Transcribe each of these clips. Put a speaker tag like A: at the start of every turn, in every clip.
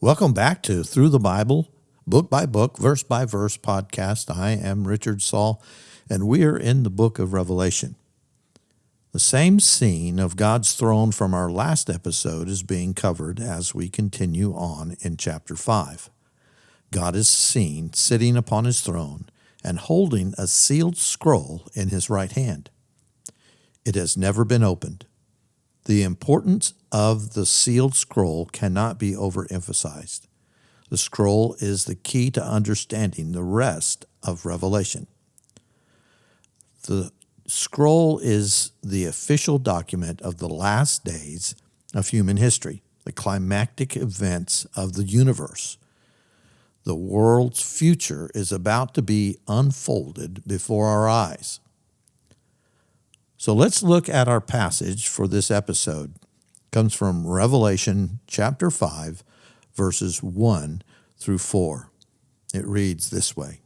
A: Welcome back to Through the Bible, book by book, verse by verse podcast. I am Richard Saul, and we are in the book of Revelation. The same scene of God's throne from our last episode is being covered as we continue on in chapter 5. God is seen sitting upon his throne and holding a sealed scroll in his right hand. It has never been opened. The importance of the sealed scroll cannot be overemphasized. The scroll is the key to understanding the rest of Revelation. The scroll is the official document of the last days of human history, the climactic events of the universe. The world's future is about to be unfolded before our eyes. So let's look at our passage for this episode. It comes from Revelation chapter 5, verses 1 through 4. It reads this way.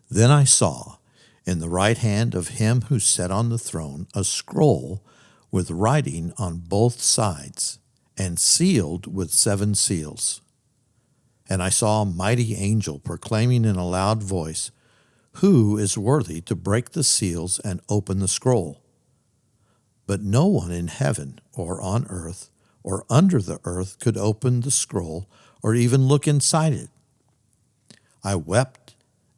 A: Then I saw in the right hand of him who sat on the throne a scroll with writing on both sides and sealed with 7 seals. And I saw a mighty angel proclaiming in a loud voice, "Who is worthy to break the seals and open the scroll?" But no one in heaven or on earth or under the earth could open the scroll or even look inside it. I wept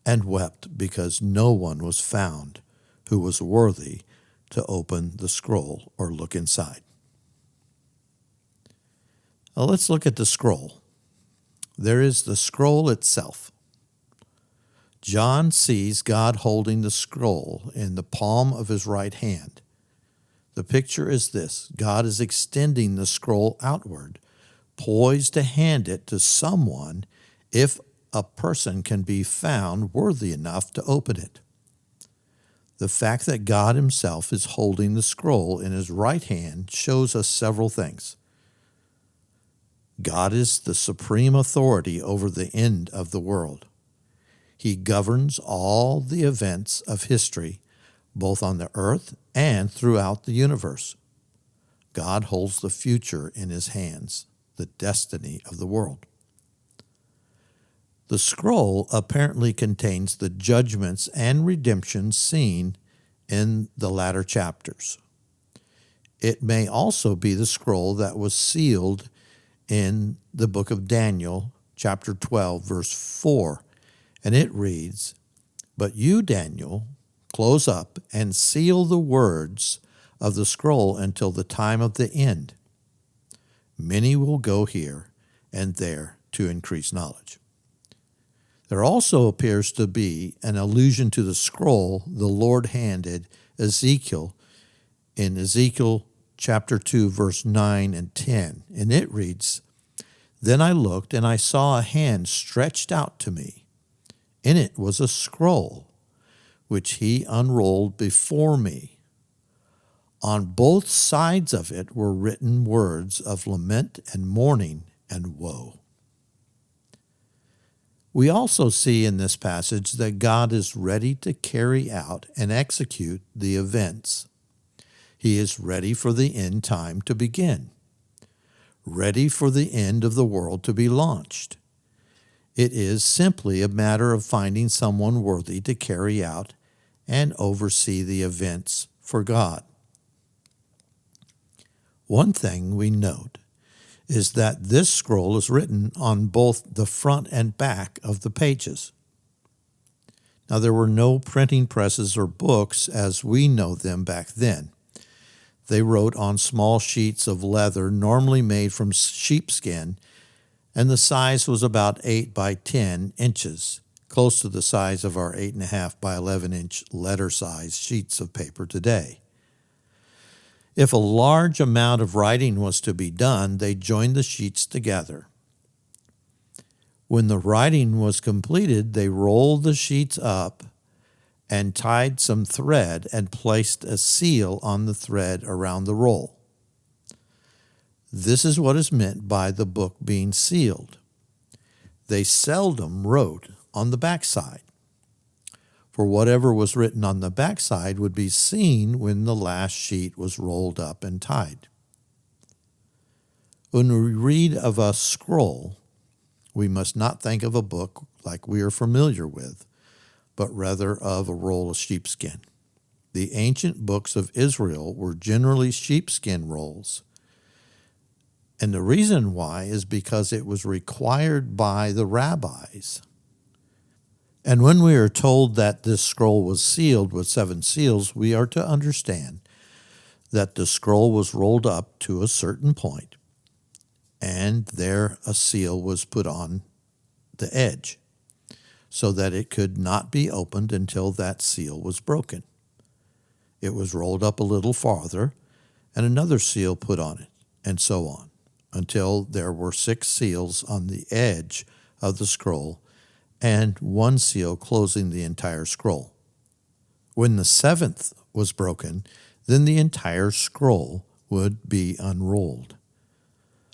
A: and wept because no one was found who was worthy to open the scroll or look inside. Now let's look at the scroll. There is the scroll itself. John sees God holding the scroll in the palm of his right hand. The picture is this: God is extending the scroll outward, poised to hand it to someone if a person can be found worthy enough to open it. The fact that God himself is holding the scroll in his right hand shows us several things. God is the supreme authority over the end of the world. He governs all the events of history, both on the earth and throughout the universe. God holds the future in his hands, the destiny of the world. The scroll apparently contains the judgments and redemption seen in the latter chapters. It may also be the scroll that was sealed in the book of Daniel, chapter 12, verse 4. And it reads, "But you, Daniel, close up and seal the words of the scroll until the time of the end. Many will go here and there to increase knowledge." There also appears to be an allusion to the scroll the Lord handed Ezekiel in Ezekiel chapter 2, verse 9 and 10. And it reads, "Then I looked, and I saw a hand stretched out to me. In it was a scroll, which he unrolled before me. On both sides of it were written words of lament and mourning and woe." We also see in this passage that God is ready to carry out and execute the events. He is ready for the end time to begin, ready for the end of the world to be launched. It is simply a matter of finding someone worthy to carry out and oversee the events for God. One thing we note is that this scroll is written on both the front and back of the pages. Now, there were no printing presses or books as we know them back then. They wrote on small sheets of leather, normally made from sheepskin, and the size was about 8 by 10 inches, close to the size of our 8.5 by 11-inch letter-size sheets of paper today. If a large amount of writing was to be done, they joined the sheets together. When the writing was completed, they rolled the sheets up and tied some thread and placed a seal on the thread around the roll. This is what is meant by the book being sealed. They seldom wrote on the backside, for whatever was written on the backside would be seen when the last sheet was rolled up and tied. When we read of a scroll, we must not think of a book like we are familiar with, but rather of a roll of sheepskin. The ancient books of Israel were generally sheepskin rolls. And the reason why is because it was required by the rabbis. And when we are told that this scroll was sealed with 7 seals, we are to understand that the scroll was rolled up to a certain point, and there a seal was put on the edge so that it could not be opened until that seal was broken. It was rolled up a little farther, and another seal put on it, and so on, until there were 6 seals on the edge of the scroll and 1 seal closing the entire scroll. When the 7th was broken, then the entire scroll would be unrolled.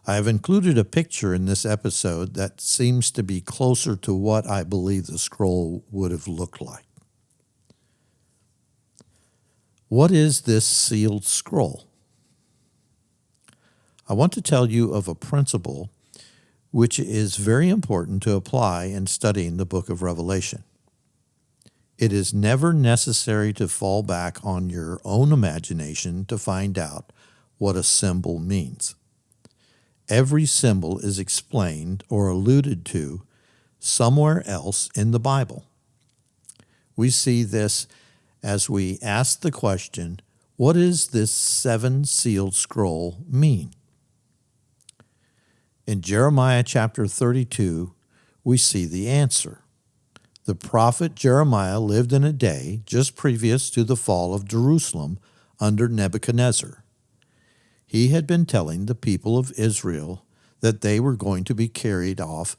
A: I have included a picture in this episode that seems to be closer to what I believe the scroll would have looked like. What is this sealed scroll? I want to tell you of a principle which is very important to apply in studying the book of Revelation. It is never necessary to fall back on your own imagination to find out what a symbol means. Every symbol is explained or alluded to somewhere else in the Bible. We see this as we ask the question, what does this 7 sealed scroll mean? In Jeremiah chapter 32, we see the answer. The prophet Jeremiah lived in a day just previous to the fall of Jerusalem under Nebuchadnezzar. He had been telling the people of Israel that they were going to be carried off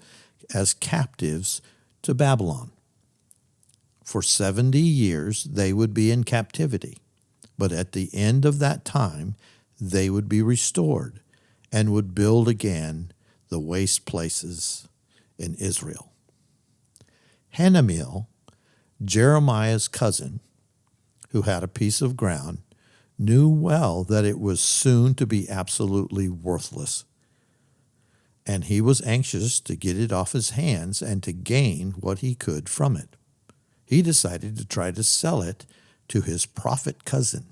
A: as captives to Babylon. For 70 years they would be in captivity, but at the end of that time they would be restored and would build again the waste places in Israel. Hanamiel, Jeremiah's cousin, who had a piece of ground, knew well that it was soon to be absolutely worthless, and he was anxious to get it off his hands and to gain what he could from it. He decided to try to sell it to his prophet cousin,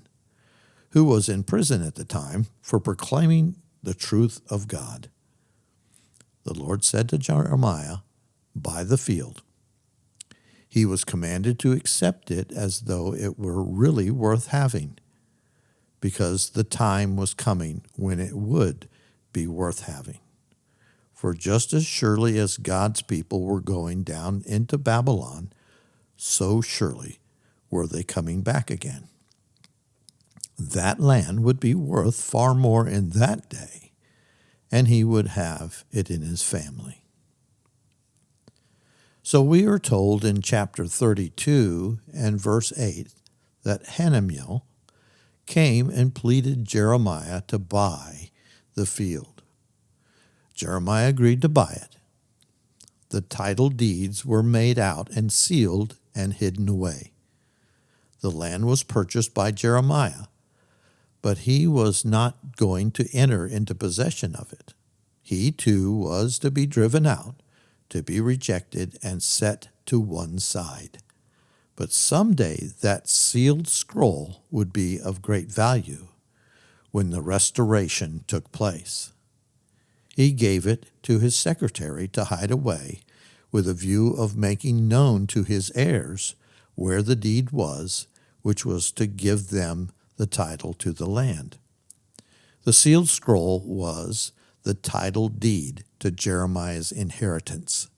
A: who was in prison at the time for proclaiming the truth of God. The Lord said to Jeremiah, "Buy the field." He was commanded to accept it as though it were really worth having, because the time was coming when it would be worth having. For just as surely as God's people were going down into Babylon, so surely were they coming back again. That land would be worth far more in that day, and he would have it in his family. So we are told in chapter 32 and verse 8 that Hanamiel came and pleaded Jeremiah to buy the field. Jeremiah agreed to buy it. The title deeds were made out and sealed and hidden away. The land was purchased by Jeremiah, but he was not going to enter into possession of it. He too was to be driven out, to be rejected and set to one side. But someday that sealed scroll would be of great value when the restoration took place. He gave it to his secretary to hide away with a view of making known to his heirs where the deed was, which was to give them the title to the land. The sealed scroll was the title deed to Jeremiah's inheritance.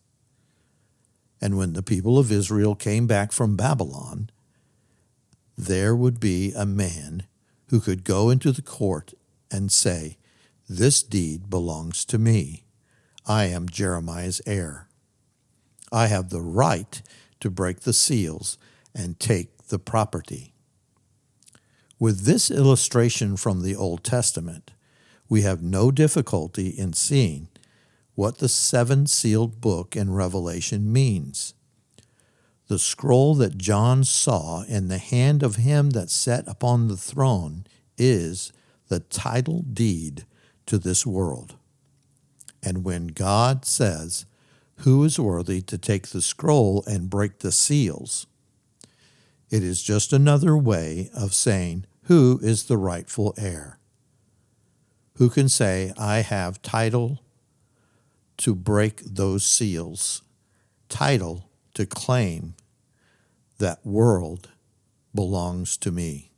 A: And when the people of Israel came back from Babylon, there would be a man who could go into the court and say, "This deed belongs to me. I am Jeremiah's heir. I have the right to break the seals and take the property." With this illustration from the Old Testament, we have no difficulty in seeing what the 7 sealed book in Revelation means. The scroll that John saw in the hand of him that sat upon the throne is the title deed to this world. And when God says, "Who is worthy to take the scroll and break the seals?" it is just another way of saying, who is the rightful heir? Who can say, I have title to break those seals, title to claim that world belongs to me?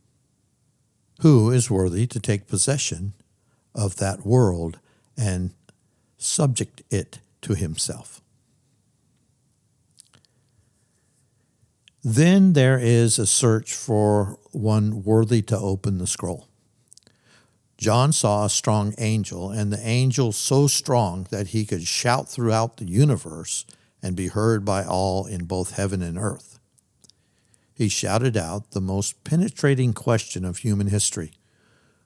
A: Who is worthy to take possession of that world and subject it to himself? Then there is a search for one worthy to open the scroll. John saw a strong angel, and the angel so strong that he could shout throughout the universe and be heard by all in both heaven and earth. He shouted out the most penetrating question of human history: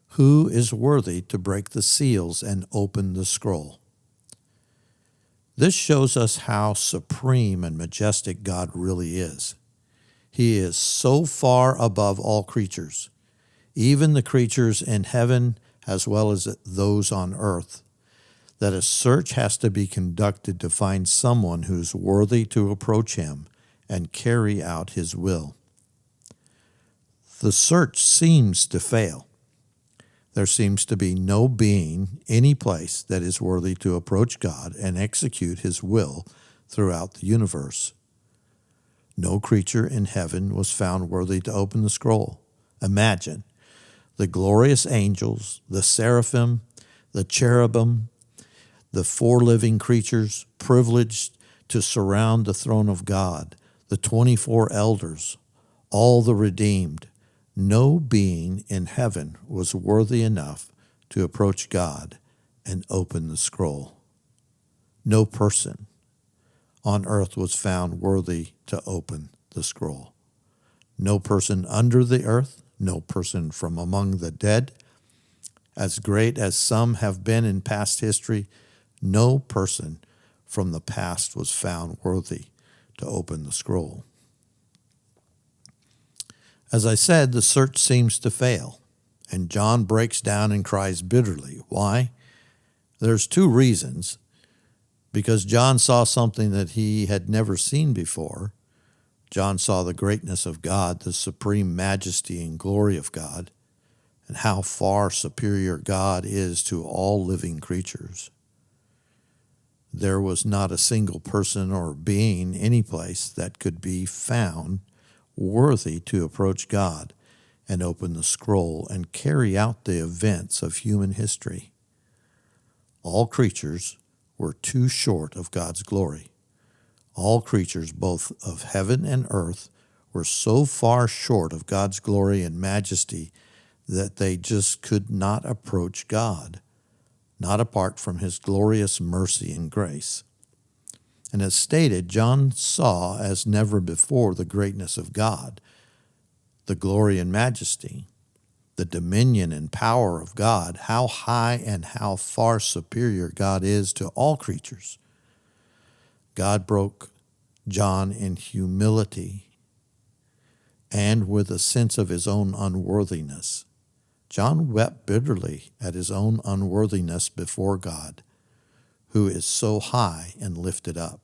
A: who is worthy to break the seals and open the scroll? This shows us how supreme and majestic God really is. He is so far above all creatures, even the creatures in heaven as well as those on earth, that a search has to be conducted to find someone who's worthy to approach him and carry out his will. The search seems to fail. There seems to be no being, any place that is worthy to approach God and execute his will throughout the universe. No creature in heaven was found worthy to open the scroll. Imagine the glorious angels, the seraphim, the cherubim, the four living creatures privileged to surround the throne of God, the 24 elders, all the redeemed. No being in heaven was worthy enough to approach God and open the scroll. No person on earth was found worthy to open the scroll. No person under the earth, no person from among the dead, as great as some have been in past history, no person from the past was found worthy to open the scroll. As I said, the search seems to fail, and John breaks down and cries bitterly. Why? There's two reasons. Because John saw something that he had never seen before. John saw the greatness of God, the supreme majesty and glory of God, and how far superior God is to all living creatures. There was not a single person or being any place that could be found worthy to approach God and open the scroll and carry out the events of human history. All creatures were too short of God's glory. All creatures, both of heaven and earth, were so far short of God's glory and majesty that they just could not approach God, not apart from his glorious mercy and grace. And as stated, John saw as never before the greatness of God, the glory and majesty, the dominion and power of God, how high and how far superior God is to all creatures. God broke John in humility and with a sense of his own unworthiness. John wept bitterly at his own unworthiness before God, who is so high and lifted up.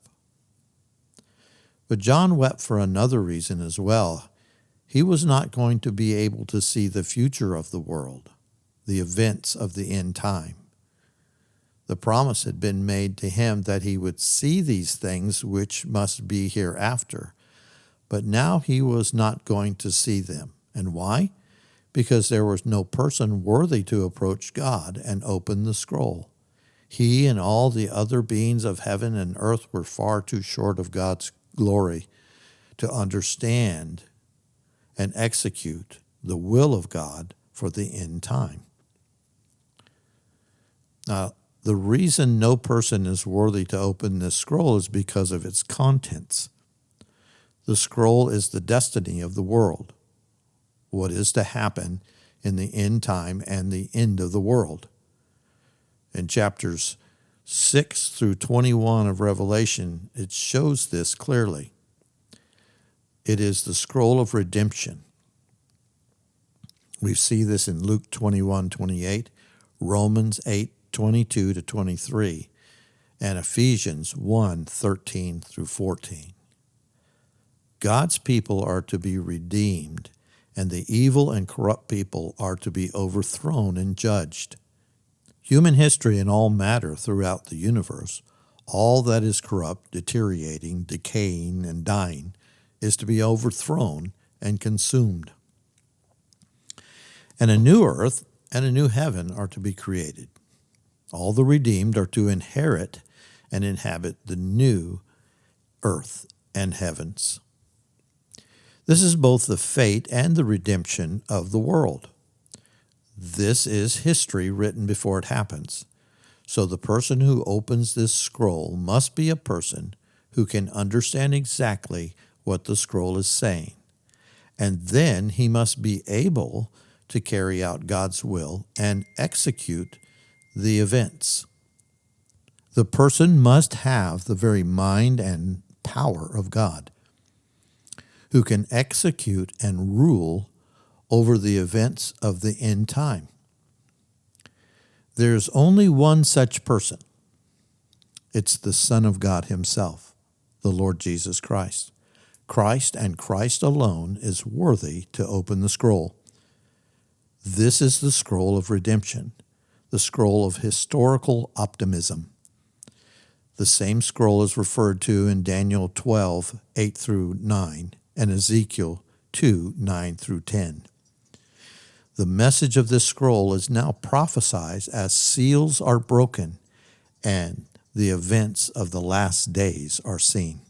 A: But John wept for another reason as well. He was not going to be able to see the future of the world, the events of the end time. The promise had been made to him that he would see these things which must be hereafter, but now he was not going to see them. And why? Because there was no person worthy to approach God and open the scroll. He and all the other beings of heaven and earth were far too short of God's glory to understand and execute the will of God for the end time. Now, the reason no person is worthy to open this scroll is because of its contents. The scroll is the destiny of the world, what is to happen in the end time and the end of the world. In chapters 6 through 21 of Revelation, it shows this clearly. It is the scroll of redemption. We see this in Luke 21:28, Romans 8:22 to 23, and Ephesians 1:13 through 14. God's people are to be redeemed, and the evil and corrupt people are to be overthrown and judged. Human history and all matter throughout the universe, all that is corrupt, deteriorating, decaying, and dying, is to be overthrown and consumed. And a new earth and a new heaven are to be created. All the redeemed are to inherit and inhabit the new earth and heavens. This is both the fate and the redemption of the world. This is history written before it happens. So the person who opens this scroll must be a person who can understand exactly what the scroll is saying. And then he must be able to carry out God's will and execute the events. The person must have the very mind and power of God, who can execute and rule over the events of the end time. There's only one such person. It's the Son of God himself, the Lord Jesus Christ. Christ and Christ alone is worthy to open the scroll. This is the scroll of redemption, the scroll of historical optimism. The same scroll is referred to in Daniel 12:8 through 9, and Ezekiel 2:9 through 10. The message of this scroll is now prophesied as seals are broken and the events of the last days are seen.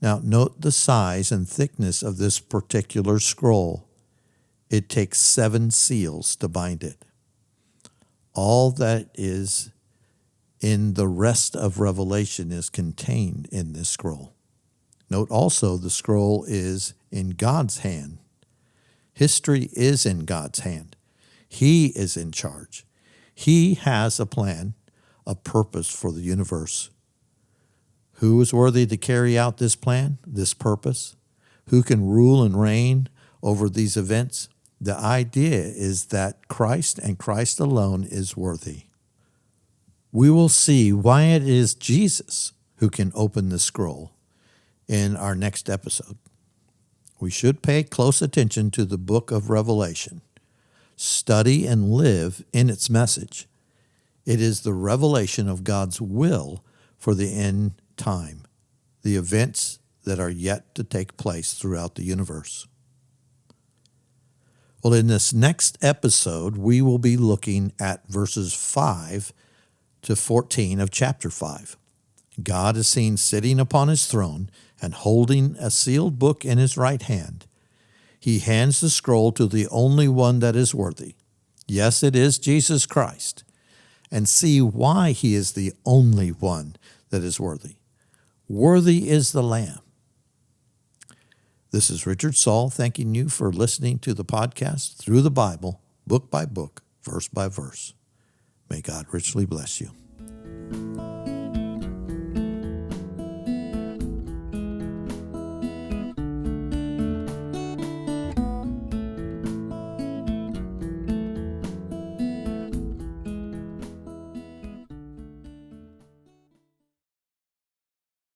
A: Now, note the size and thickness of this particular scroll. It takes 7 seals to bind it. All that is in the rest of Revelation is contained in this scroll. Note also the scroll is in God's hand. History is in God's hand. He is in charge. He has a plan, a purpose for the universe. Who is worthy to carry out this plan, this purpose? Who can rule and reign over these events? The idea is that Christ and Christ alone is worthy. We will see why it is Jesus who can open the scroll in our next episode. We should pay close attention to the book of Revelation. Study and live in its message. It is the revelation of God's will for the end time, the events that are yet to take place throughout the universe. Well, in this next episode, we will be looking at verses 5 to 14 of chapter 5. God is seen sitting upon his throne and holding a sealed book in his right hand. He hands the scroll to the only one that is worthy. Yes, it is Jesus Christ. And see why he is the only one that is worthy. Worthy is the Lamb. This is Richard Saul thanking you for listening to the podcast Through the Bible, book by book, verse by verse. May God richly bless you.